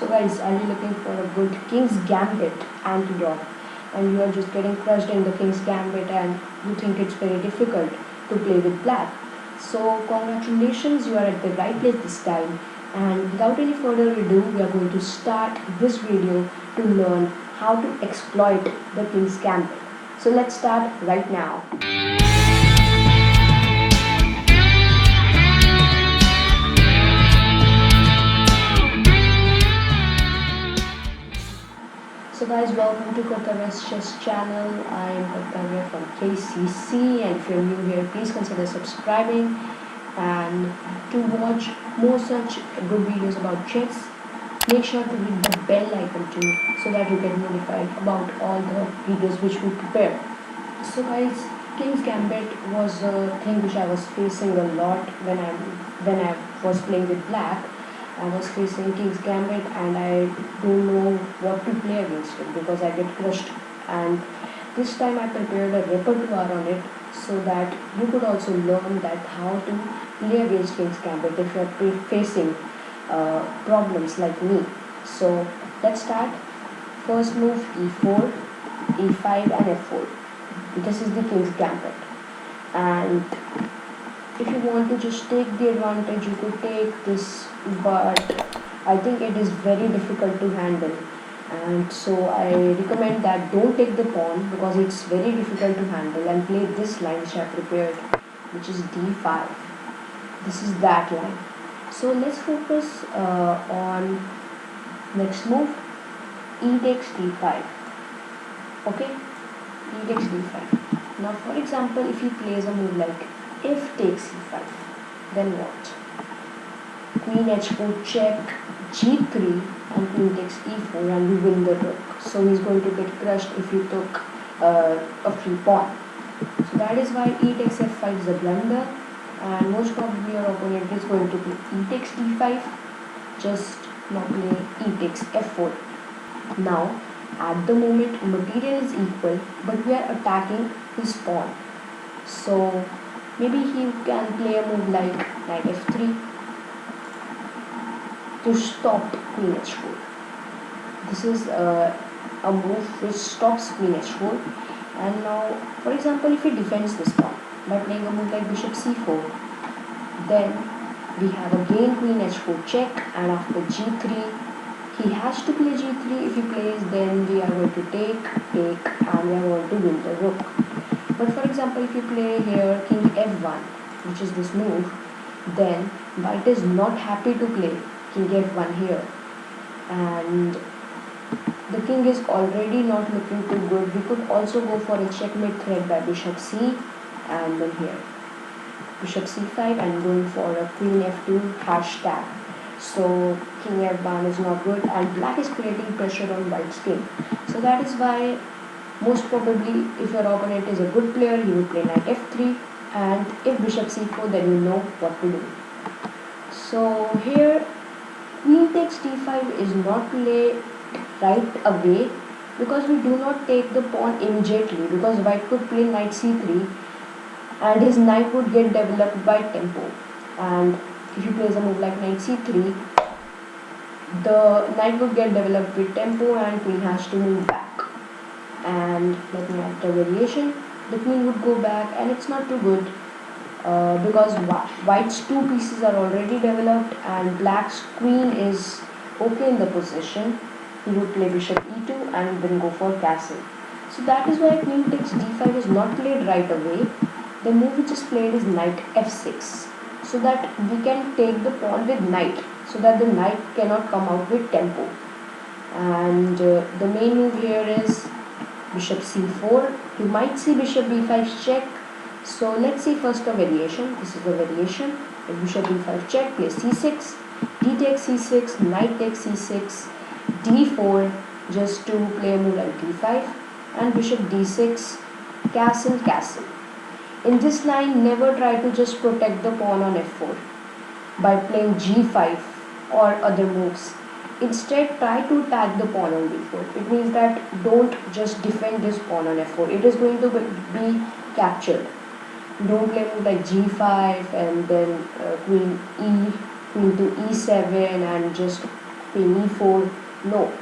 So guys, are you looking for a good King's Gambit antidote and you are just getting crushed in the King's Gambit and you think it's very difficult to play with black? So congratulations, you are at the right place this time, and without any further ado, we are going to start this video to learn how to exploit the King's Gambit. So let's start right now. So guys, welcome to Kartavya's chess channel. I am Kartavya from KCC, and if you're new here, please consider subscribing and to watch more such good videos about chess. Make sure to hit the bell icon too, so that you get notified about all the videos which we prepare. So guys, King's Gambit was a thing which I was facing a lot when I was playing with black. I was facing King's Gambit and I don't know what to play against it because I get crushed. And this time I prepared a repertoire on it so that you could also learn that how to play against King's Gambit if you are facing problems like me. So let's start. First move e4, e5 and f4. This is the King's Gambit. And if you want to just take the advantage, you could take this, but I think it is very difficult to handle, and so I recommend that don't take the pawn because it's very difficult to handle, and play this line which I prepared, which is d5. This is that line. So let's focus on next move, e takes d5. Okay, e takes d5. Now for example, if he plays a move like if takes c5, then what? Queen h4 check, g3 and queen takes e4 and we win the rook. So he's going to get crushed if he took a free pawn. So that is why e takes f5 is a blunder, and most probably your opponent is going to play e takes d5, just now play e takes f4. Now at the moment material is equal, but we are attacking his pawn. So maybe he can play a move like knight f3 to stop queen h4. This is a move which stops queen h4. And now, for example, if he defends this pawn by playing a move like bishop c4, then we have again queen h4 check, and after g3, he has to play g3. If he plays, then we are going to take, and we are going to win the rook. But for example, if you play here king f1, which is this move, then white is not happy to play king f1 here, and the king is already not looking too good. We could also go for a checkmate threat by bishop c, and then here bishop c5 and going for a queen f2 hashtag. So king f1 is not good, and black is creating pressure on white's king. So that is why most probably if your opponent is a good player, he will play knight f3, and if bishop c4, then you know what to do. So here queen takes d5 is not played right away because we do not take the pawn immediately, because white could play knight c3 and his knight would get developed by tempo, and if he plays a move like knight c3, the knight would get developed with tempo and queen has to move back. And let me add the variation. The queen would go back and it's not too good because white's two pieces are already developed and black's queen is okay in the position. He would play bishop e2 and then go for castle. So that is why queen takes d5 is not played right away. The move which is played is knight f6, so that we can take the pawn with knight, so that the knight cannot come out with tempo. And the main move here is bishop c4. You might see bishop b5 check. So let's see first the variation. This is the variation. If bishop b5 check, play c6, d takes c6, knight takes c6, d4 just to play a move like d5, and bishop d6, castle, castle. In this line, never try to just protect the pawn on f4 by playing g5 or other moves. Instead, try to attack the pawn on d4. It means that don't just defend this pawn on f4. It is going to be captured. Don't play move like g5 and then queen to e7 and just queen e4. No,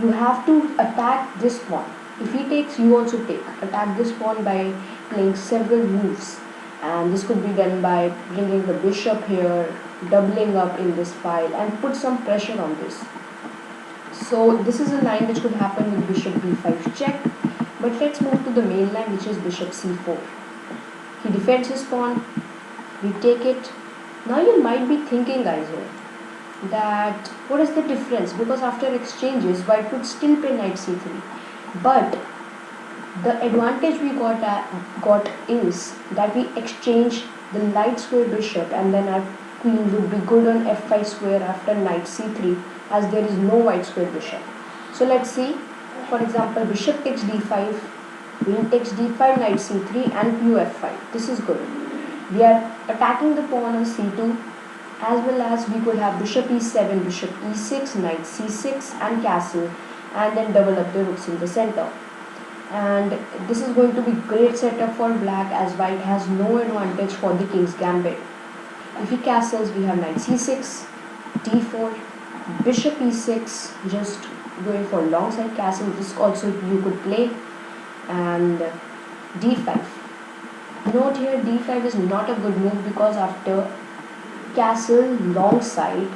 you have to attack this pawn. If he takes, you also take. Attack this pawn by playing several moves, and this could be done by bringing the bishop here, doubling up in this file, and put some pressure on this. So this is a line which could happen with bishop b5 check. But let's move to the main line, which is bishop c4. He defends his pawn, we take it. Now you might be thinking, guys, here that what is the difference, because after exchanges white could still play knight c3, but the advantage we got is that we exchange the light square bishop, and then our queen would be good on f5 square after knight c3, as there is no white square bishop. So let's see, for example, bishop takes d5, queen takes d5, knight c3, and q f5. This is good. We are attacking the pawn on c2, as well as we could have bishop e7, bishop e6, knight c6, and castle, and then double up the rooks in the center. And this is going to be great setup for black, as white has no advantage for the king's gambit. If he castles, we have knight c6, d4, bishop e6, just going for long side castle. This also you could play, and d5. Note here, d5 is not a good move, because after castle long side,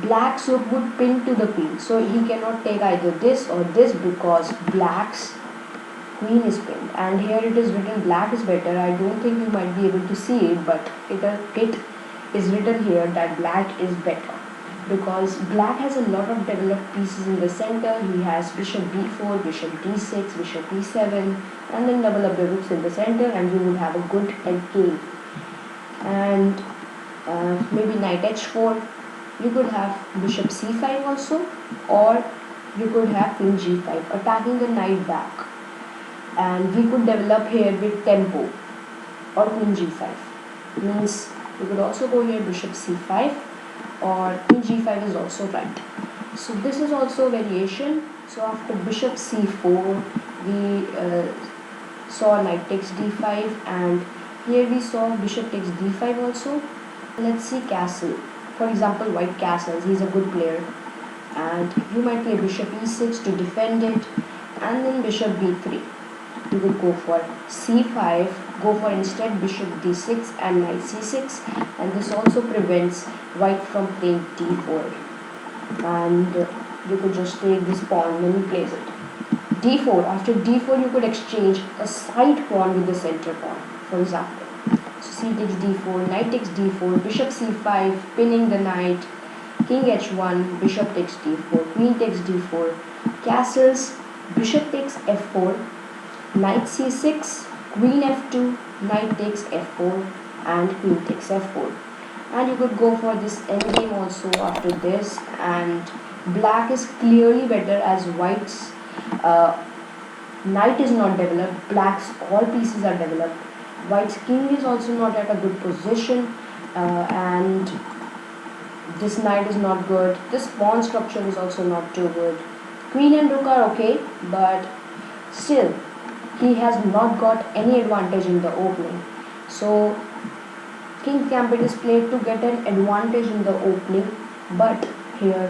black's rook would pin to the queen, so he cannot take either this or this, because black's queen is pinned. And here it is written black is better. I don't think you might be able to see it, but it is written here that black is better, because black has a lot of developed pieces in the center. He has bishop b4, bishop d6, bishop e7, and then double up the rooks in the center, and you would have a good endgame. And maybe knight h4. You could have bishop c5 also, or you could have queen g5, attacking the knight back. And we could develop here with tempo, or queen g5. Means you could also go here bishop c5, or queen g5 is also right. So this is also a variation. So after bishop c4, we saw knight takes d5, and here we saw bishop takes d5 also. Let's see castle. For example, white castles, he's a good player, and you might play bishop e6 to defend it, and then bishop b3. You could go for c5, go for instead bishop d6 and knight c6, and this also prevents white from playing d4. And you could just take this pawn when he plays it. d4. After d4, you could exchange a side pawn with the center pawn, for example. So c takes d4, knight takes d4, bishop c5, pinning the knight, king h1, bishop takes d4, queen takes d4, castles, bishop takes f4, knight c6, queen f2, knight takes f4, and queen takes f4. And you could go for this endgame also after this, and black is clearly better, as white's knight is not developed, black's all pieces are developed. White's king is also not at a good position, and this knight is not good. This pawn structure is also not too good. Queen and rook are okay, but still he has not got any advantage in the opening. So King's Gambit is played to get an advantage in the opening, but here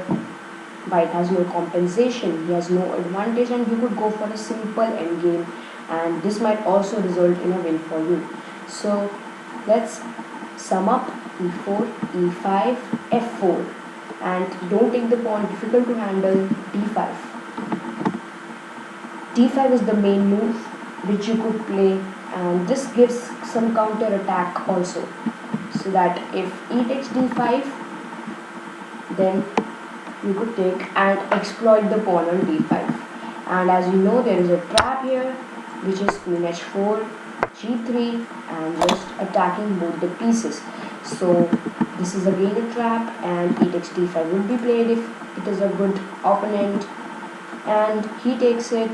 white has no compensation, he has no advantage, and you could go for a simple endgame, and this might also result in a win for you. So let's sum up: e4, e5, f4, and don't take the pawn, difficult to handle, d5. d5 is the main move which you could play, and this gives some counter attack also, so that if e takes d5, then you could take and exploit the pawn on d5. And as you know, there is a trap here, which is queen h4, g3, and just attacking both the pieces. So this is again a trap, and e takes d5 would be played if it is a good opponent, and he takes it.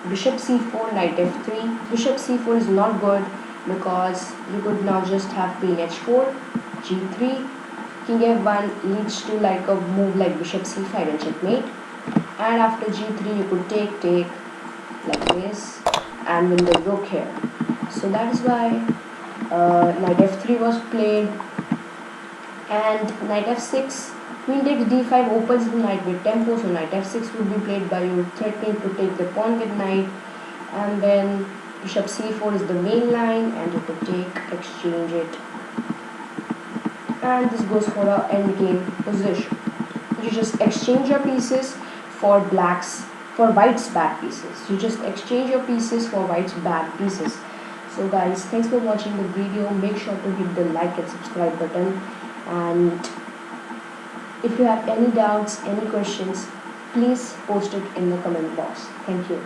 Bishop c4, knight f3. Bishop c4 is not good, because you could now just have queen h4, g3, king f1 leads to like a move like bishop c5 and checkmate. And after g3, you could take like this and win the rook here. So that is why knight f3 was played, and knight f6 Queen takes d5 opens the knight with tempo, so knight f6 would be played by you, threatening to take the pawn with knight, and then bishop c4 is the main line, and you could take, exchange it, and this goes for a endgame position. You just exchange your pieces for white's bad pieces. You just exchange your pieces for white's bad pieces. So guys, thanks for watching the video. Make sure to hit the like and subscribe button, and if you have any doubts, any questions, please post it in the comment box. Thank you.